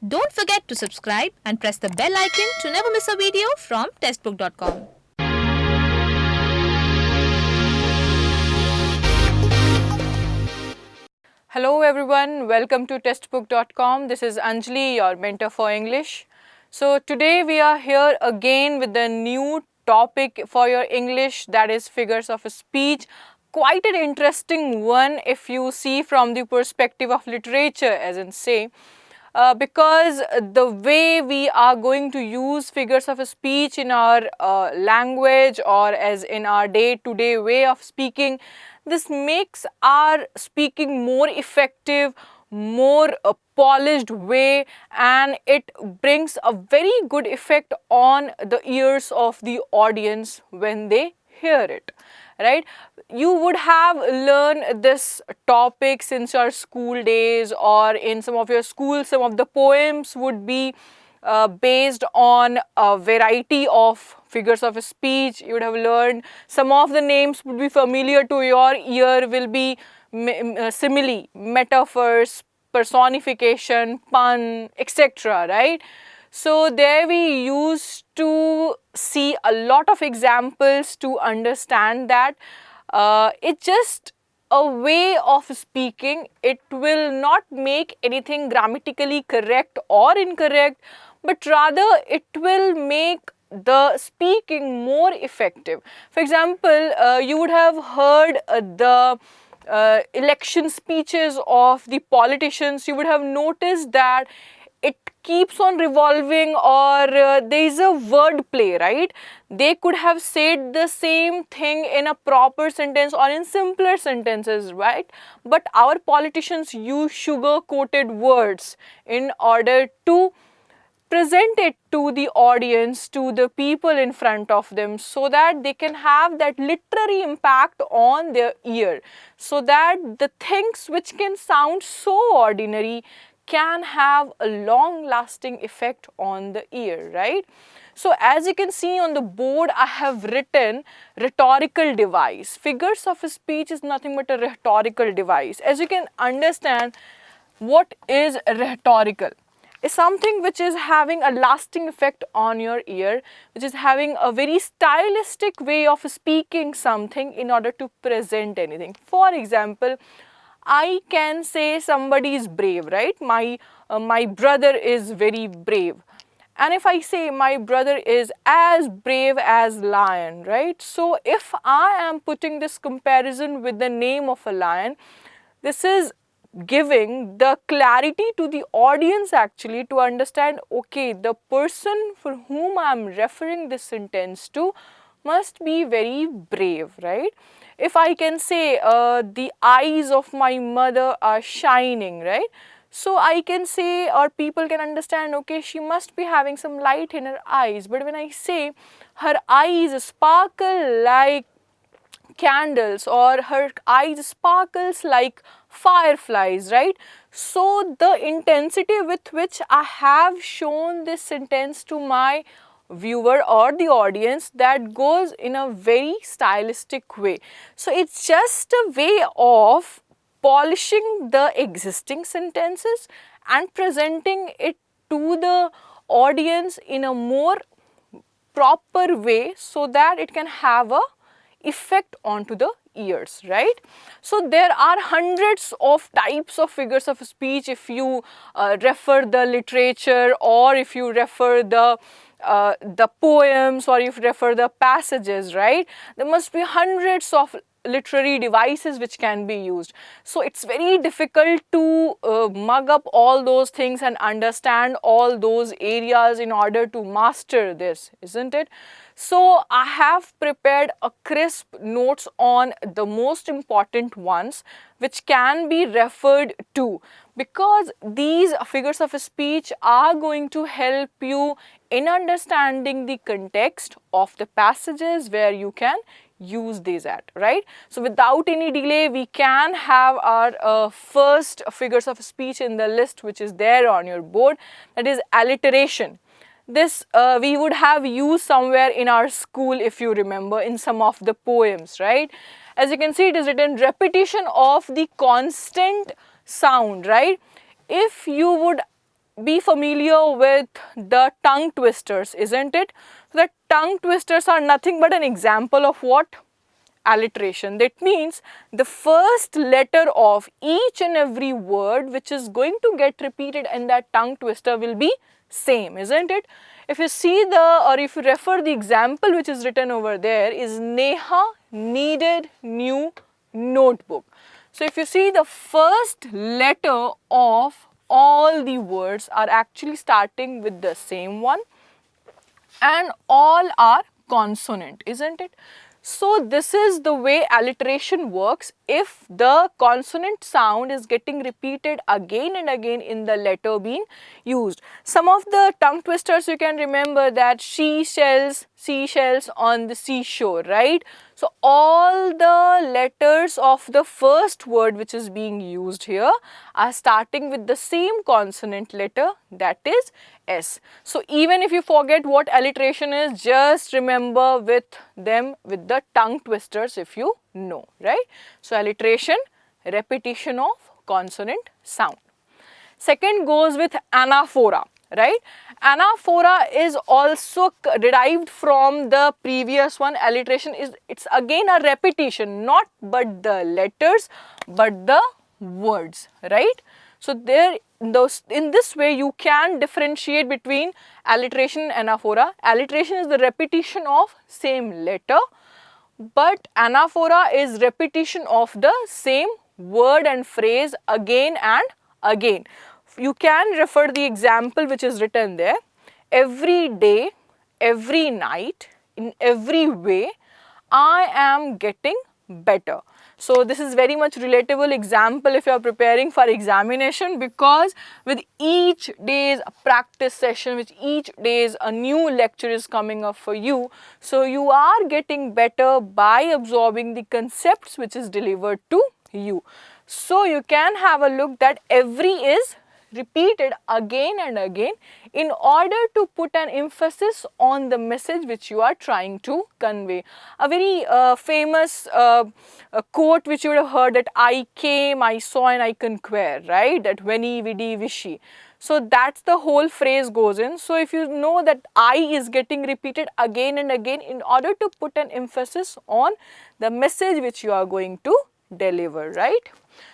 Don't forget to subscribe and press the bell icon to never miss a video from testbook.com. Hello everyone, welcome to Testbook.com. This is Anjali, your mentor for English. So today we are here again with a new topic for your English, that is figures of speech. Quite an interesting one if you see from the perspective of literature, as in say. Because the way we are going to use figures of speech in our language or as in our day-to-day way of speaking, this makes our speaking more effective, more polished way, and it brings a very good effect on the ears of the audience when they hear it. Right? You would have learned this topic since your school days, or in some of your schools, some of the poems would be based on a variety of figures of speech. You would have learned some of the names would be familiar to your ear, will be simile, metaphors, personification, pun, etc. Right? So there we used to see a lot of examples to understand that it's just a way of speaking. It will not make anything grammatically correct or incorrect, but rather it will make the speaking more effective. For example, you would have heard the election speeches of the politicians. You would have noticed that it keeps on revolving, or there is a word play, right? They could have said the same thing in a proper sentence or in simpler sentences, right? But our politicians use sugar-coated words in order to present it to the audience, to the people in front of them, so that they can have that literary impact on their ear, so that the things which can sound so ordinary can have a long-lasting effect on the ear, right? So as you can see on the board, I have written rhetorical device. Figures of speech is nothing but a rhetorical device. As you can understand, what is rhetorical? Is something which is having a lasting effect on your ear, which is having a very stylistic way of speaking something in order to present anything. For example, I can say somebody is brave, right? My brother is very brave. And if I say my brother is as brave as lion, right? So if I am putting this comparison with the name of a lion, this is giving the clarity to the audience actually to understand, okay, the person for whom I am referring this sentence to must be very brave, right? If I can say the eyes of my mother are shining, right? So I can say, or people can understand, okay, she must be having some light in her eyes. But when I say her eyes sparkle like candles, or her eyes sparkles like fireflies, right? So the intensity with which I have shown this sentence to my viewer or the audience, that goes in a very stylistic way. So it's just a way of polishing the existing sentences and presenting it to the audience in a more proper way, so that it can have a effect onto the ears, right? So there are hundreds of types of figures of speech if you refer the literature, or if you refer the poems, or if you refer the passages, right? There must be hundreds of literary devices which can be used. So it's very difficult to mug up all those things and understand all those areas in order to master this, isn't it? So I have prepared a crisp notes on the most important ones which can be referred to, because these figures of speech are going to help you in understanding the context of the passages where you can use these at, right? So without any delay, we can have our first figures of speech in the list, which is there on your board, that is alliteration. This we would have used somewhere in our school, if you remember, in some of the poems, right? As you can see, it is written repetition of the constant sound, right? If you would be familiar with the tongue twisters, isn't it? So the tongue twisters are nothing but an example of what? Alliteration. That means the first letter of each and every word which is going to get repeated in that tongue twister will be same, isn't it? If you see or if you refer the example which is written over there is Neha needed new notebook. So if you see, the first letter of all the words are actually starting with the same one and all are consonant, isn't it? So this is the way alliteration works. If the consonant sound is getting repeated again and again in the letter being used. Some of the tongue twisters you can remember that she shells, seashells on the seashore, right? So all the letters of the first word which is being used here are starting with the same consonant letter, that is S. So even if you forget what alliteration is, just remember with them with the tongue twisters if you know, right? So alliteration, repetition of consonant sound. Second goes with anaphora, right? Anaphora is also derived from the previous one. Alliteration is, it's again a repetition, not but the letters but the words, right? So in this way you can differentiate between alliteration and anaphora. Alliteration is the repetition of same letter, but anaphora is repetition of the same word and phrase again and again. You can refer the example which is written there. Every day, every night, in every way, I am getting better. So this is very much relatable example if you are preparing for examination, because with each day's practice session, with each day's a new lecture is coming up for you. So you are getting better by absorbing the concepts which is delivered to you. So you can have a look that every is repeated again and again in order to put an emphasis on the message which you are trying to convey. A very famous quote which you would have heard, that I came, I saw and I conquer, right? That veni, vidi, vici. So that's the whole phrase goes in. So if you know that I is getting repeated again and again in order to put an emphasis on the message which you are going to deliver, right?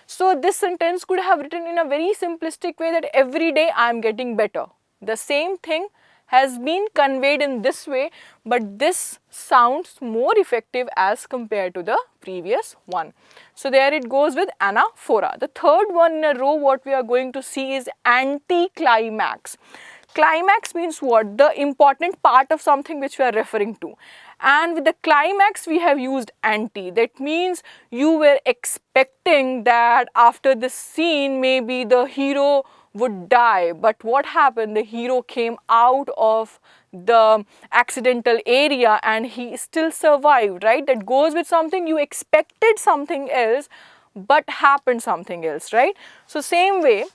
So this sentence could have written in a very simplistic way that every day I am getting better. The same thing has been conveyed in this way, but this sounds more effective as compared to the previous one. So there it goes with anaphora. The third one in a row what we are going to see is anticlimax. Climax means what? The important part of something which we are referring to. And with the climax we have used anti. That means you were expecting that after this scene maybe the hero would die, but what happened? The hero came out of the accidental area and he still survived, right? That goes with something you expected something else but happened something else, right? So same way,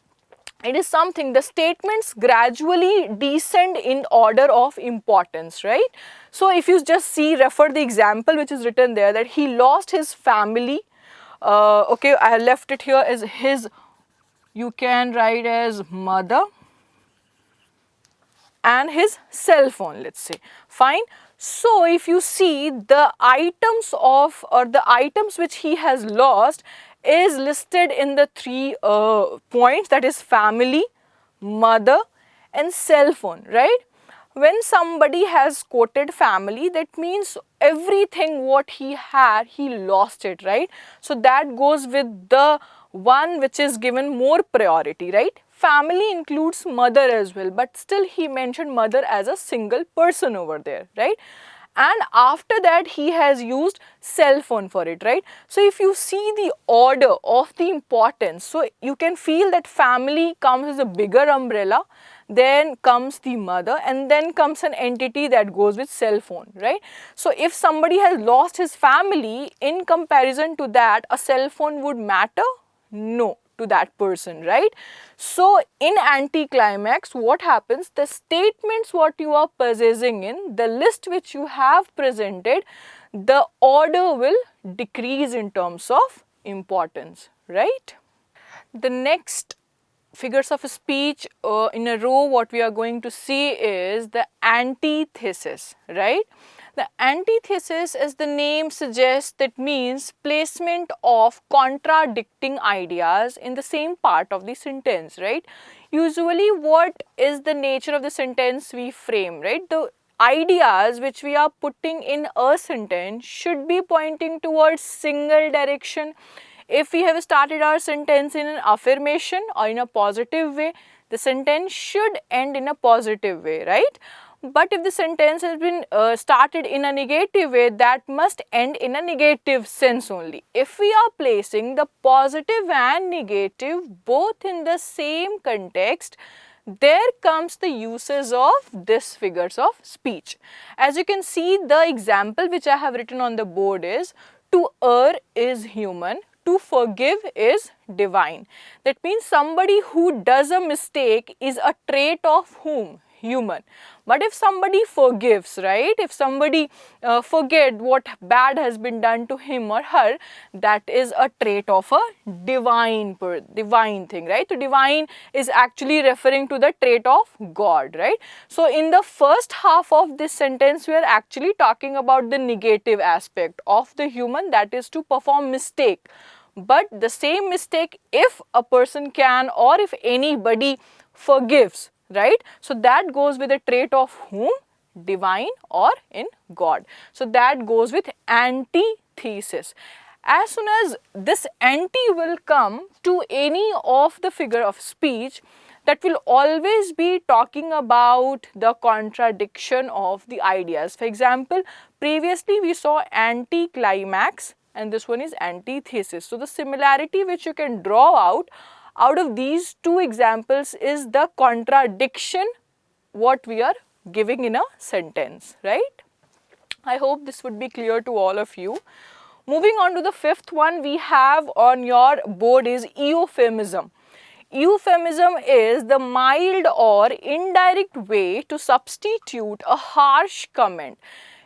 it is something, the statements gradually descend in order of importance, right? So if you just refer the example which is written there, that he lost his family, okay, I have left it here as his, you can write as mother and his cell phone, let's say, fine. So if you see the items of, or the items which he has lost is listed in the three points, that is family, mother and cell phone, right? When somebody has quoted family, that means everything what he had, he lost it, right? So that goes with the one which is given more priority, right? Family includes mother as well, but still he mentioned mother as a single person over there, right? And after that he has used cell phone for it, right? So if you see the order of the importance, so you can feel that family comes as a bigger umbrella, then comes the mother, and then comes an entity that goes with cell phone, right? So if somebody has lost his family, in comparison to that, a cell phone would matter? No, to that person, right? So in anticlimax, what happens? The statements what you are possessing in, the list which you have presented, the order will decrease in terms of importance, right? The next figures of speech in a row, what we are going to see is the antithesis, right? The antithesis, as the name suggests, that means placement of contradicting ideas in the same part of the sentence, right? Usually what is the nature of the sentence we frame, right? The ideas which we are putting in a sentence should be pointing towards single direction. If we have started our sentence in an affirmation or in a positive way, the sentence should end in a positive way, right? But if the sentence has been started in a negative way, that must end in a negative sense only. If we are placing the positive and negative both in the same context, there comes the uses of this figures of speech. As you can see, the example which I have written on the board is, to err is human, to forgive is divine. That means somebody who does a mistake is a trait of whom? Human. But if somebody forgives, right, if somebody forget what bad has been done to him or her, that is a trait of a divine thing, right? So divine is actually referring to the trait of God, right? So in the first half of this sentence, we are actually talking about the negative aspect of the human, that is to perform mistake. But the same mistake, if a person can or if anybody forgives, right? So that goes with the trait of whom? Divine or in God. So that goes with antithesis. As soon as this anti will come to any of the figure of speech, that will always be talking about the contradiction of the ideas. For example, previously we saw anticlimax and this one is antithesis. So the similarity which you can draw out of these two examples is the contradiction what we are giving in a sentence, right? I hope this would be clear to all of you. Moving on to the fifth one we have on your board is euphemism. Euphemism is the mild or indirect way to substitute a harsh comment.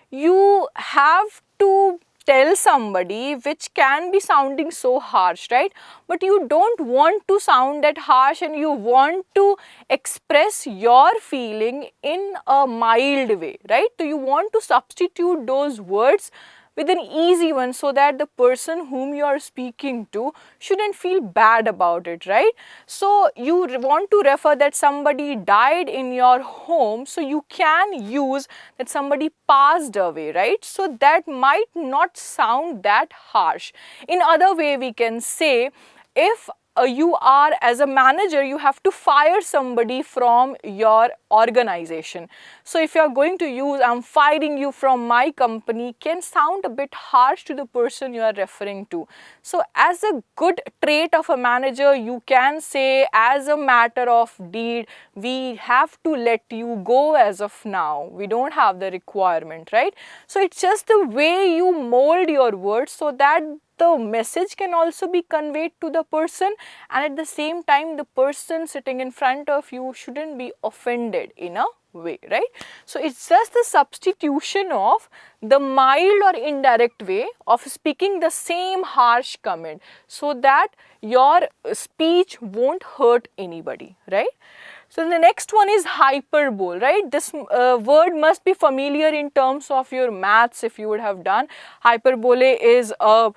You have to tell somebody which can be sounding so harsh, right? But you don't want to sound that harsh and you want to express your feeling in a mild way, right? So you want to substitute those words with an easy one so that the person whom you are speaking to shouldn't feel bad about it, right? So you want to refer that somebody died in your home, so you can use that somebody passed away, right? So that might not sound that harsh. In other way we can say, if you are as a manager, you have to fire somebody from your organization. So if you are going to use I'm firing you from my company can sound a bit harsh to the person you are referring to. So as a good trait of a manager, you can say, as a matter of deed, we have to let you go as of now. We don't have the requirement, right? So it's just the way you mold your words so that the message can also be conveyed to the person, and at the same time the person sitting in front of you shouldn't be offended in a way, right? So it's just the substitution of the mild or indirect way of speaking the same harsh comment so that your speech won't hurt anybody, right? So the next one is hyperbole, right? This word must be familiar in terms of your maths if you would have done. Hyperbole is a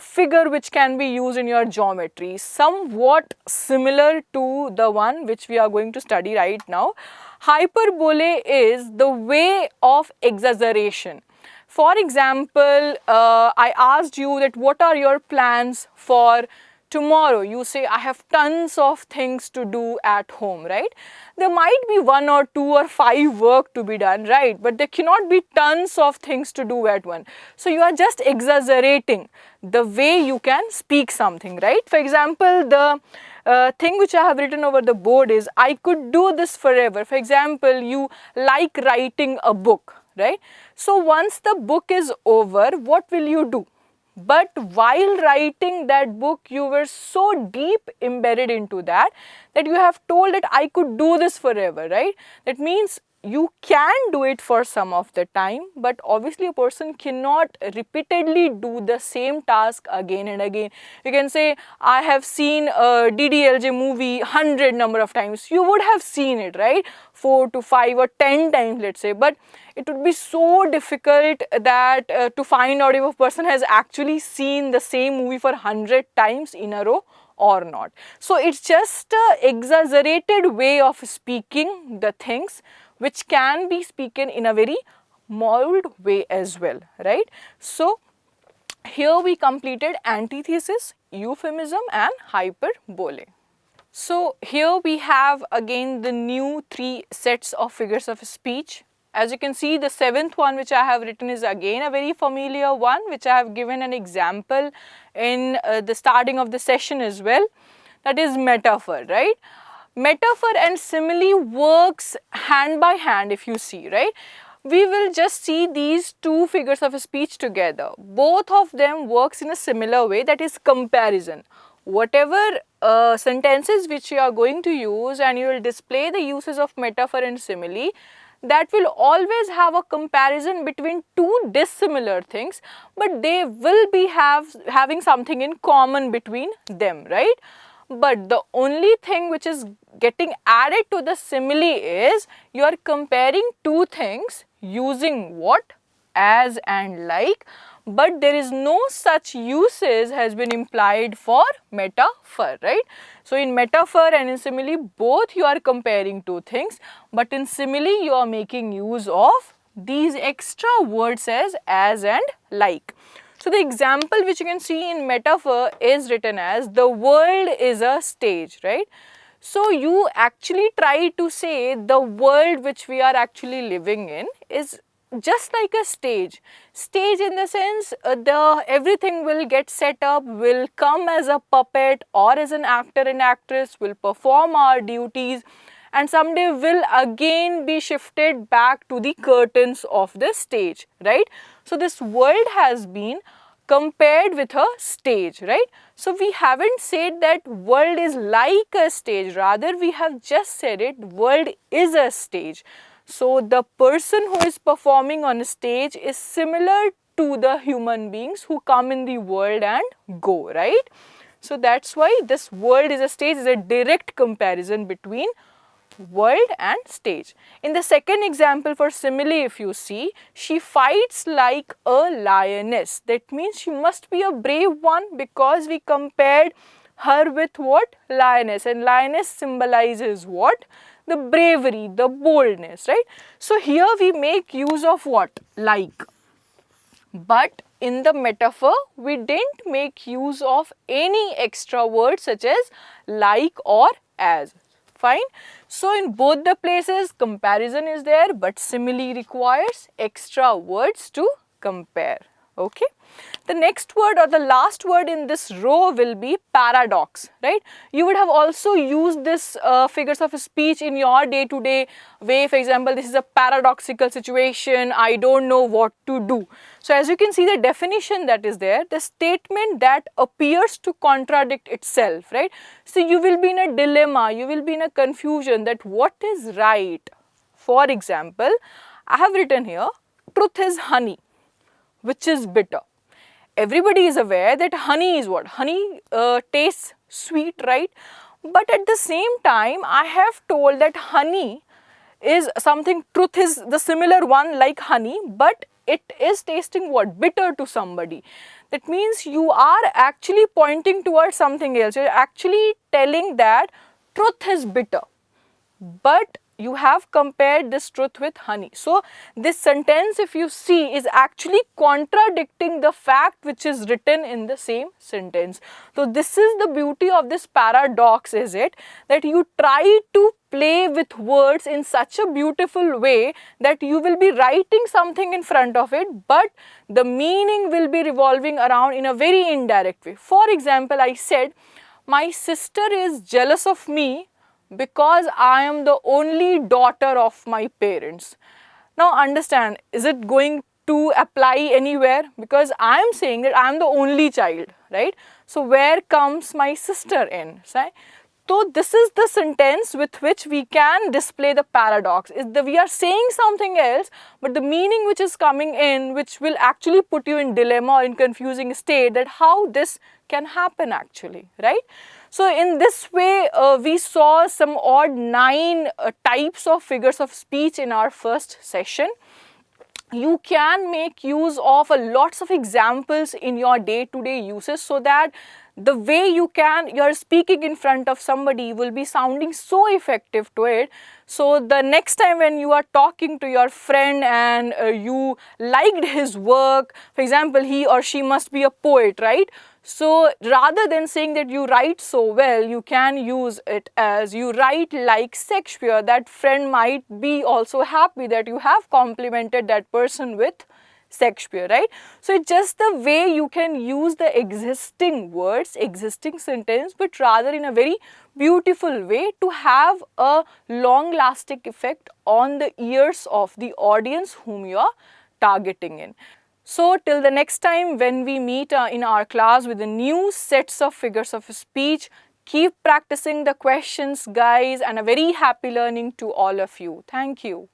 figure which can be used in your geometry, somewhat similar to the one which we are going to study right now. Hyperbole is the way of exaggeration. For example, I asked you that what are your plans for tomorrow. You say, I have tons of things to do at home, right? There might be 1 or 2 or 5 work to be done, right? But there cannot be tons of things to do at one. So you are just exaggerating the way you can speak something, right? For example, the thing which I have written over the board is, I could do this forever. For example, you like writing a book, right? So once the book is over, what will you do? But while writing that book, you were so deep embedded into that you have told that I could do this forever, right? That means you can do it for some of the time, but obviously a person cannot repeatedly do the same task again and again. You can say, I have seen a DDLJ movie 100 number of times. You would have seen it, right? 4 to 5 or 10 times, let's say, but it would be so difficult that to find out if a person has actually seen the same movie for 100 times in a row or not. So it's just an exaggerated way of speaking the things, which can be spoken in a very mild way as well, right? So here we completed antithesis, euphemism and hyperbole. So here we have again the new 3 sets of figures of speech. As you can see, the 7th one which I have written is again a very familiar one, which I have given an example in the starting of the session as well. That is metaphor, right? Metaphor and simile works hand by hand, if you see, right? We will just see these 2 figures of speech together. Both of them works in a similar way, that is comparison. Whatever sentences which you are going to use and you will display the uses of metaphor and simile, that will always have a comparison between 2 dissimilar things, but they will be having something in common between them, right? But the only thing which is getting added to the simile is you are comparing 2 things using what? As and like, but there is no such uses has been implied for metaphor, right? So in metaphor and in simile, both you are comparing 2 things, but in simile you are making use of these extra words as and like. So the example which you can see in metaphor is written as the world is a stage, right? So you actually try to say the world which we are actually living in is just like a stage. Stage in the sense everything will get set up, will come as a puppet or as an actor and actress, will perform our duties, and someday will again be shifted back to the curtains of the stage, right? So this world has been compared with a stage, right? So we haven't said that world is like a stage, rather we have just said it, world is a stage. So the person who is performing on a stage is similar to the human beings who come in the world and go, right? So that's why this world is a stage is a direct comparison between world and stage. In the second example for simile, if you see, she fights like a lioness. That means she must be a brave one, because we compared her with what? Lioness, and lioness symbolizes what? The bravery, the boldness, right? So here we make use of what? Like. But in the metaphor, we didn't make use of any extra words such as like or as. Fine. So in both the places, comparison is there, but simile requires extra words to compare. Okay. The next word or the last word in this row will be paradox, right? You would have also used this figures of speech in your day-to-day way. For example, this is a paradoxical situation. I don't know what to do. So as you can see the definition that is there, the statement that appears to contradict itself, right? So you will be in a dilemma, you will be in a confusion that what is right. For example, I have written here, truth is honey, which is bitter. Everybody is aware that honey is what? Honey tastes sweet, right? But at the same time, I have told that honey is something, truth is the similar one like honey, but it is tasting what? Bitter to somebody. That means you are actually pointing towards something else. You are actually telling that truth is bitter, but you have compared this truth with honey. So this sentence, if you see, is actually contradicting the fact which is written in the same sentence. So this is the beauty of this paradox, is it, that you try to play with words in such a beautiful way that you will be writing something in front of it, but the meaning will be revolving around in a very indirect way. For example, I said, my sister is jealous of me because I am the only daughter of my parents. Now understand, is it going to apply anywhere? Because I am saying that I am the only child, right? So where comes my sister in? Right? So this is the sentence with which we can display the paradox. We are saying something else, but the meaning which is coming in, which will actually put you in dilemma or in confusing state, that how this can happen actually, right? So in this way, we saw some odd 9 types of figures of speech in our first session. You can make use of lots of examples in your day-to-day uses, so that the way you're speaking in front of somebody will be sounding so effective to it. So the next time when you are talking to your friend and you liked his work, for example, he or she must be a poet, right? So rather than saying that you write so well, you can use it as you write like Shakespeare. That friend might be also happy that you have complimented that person with Shakespeare, right? So it's just the way you can use the existing words, existing sentence, but rather in a very beautiful way to have a long-lasting effect on the ears of the audience whom you are targeting in. So till the next time when we meet in our class with the new sets of figures of speech, keep practicing the questions, guys, and a very happy learning to all of you. Thank you.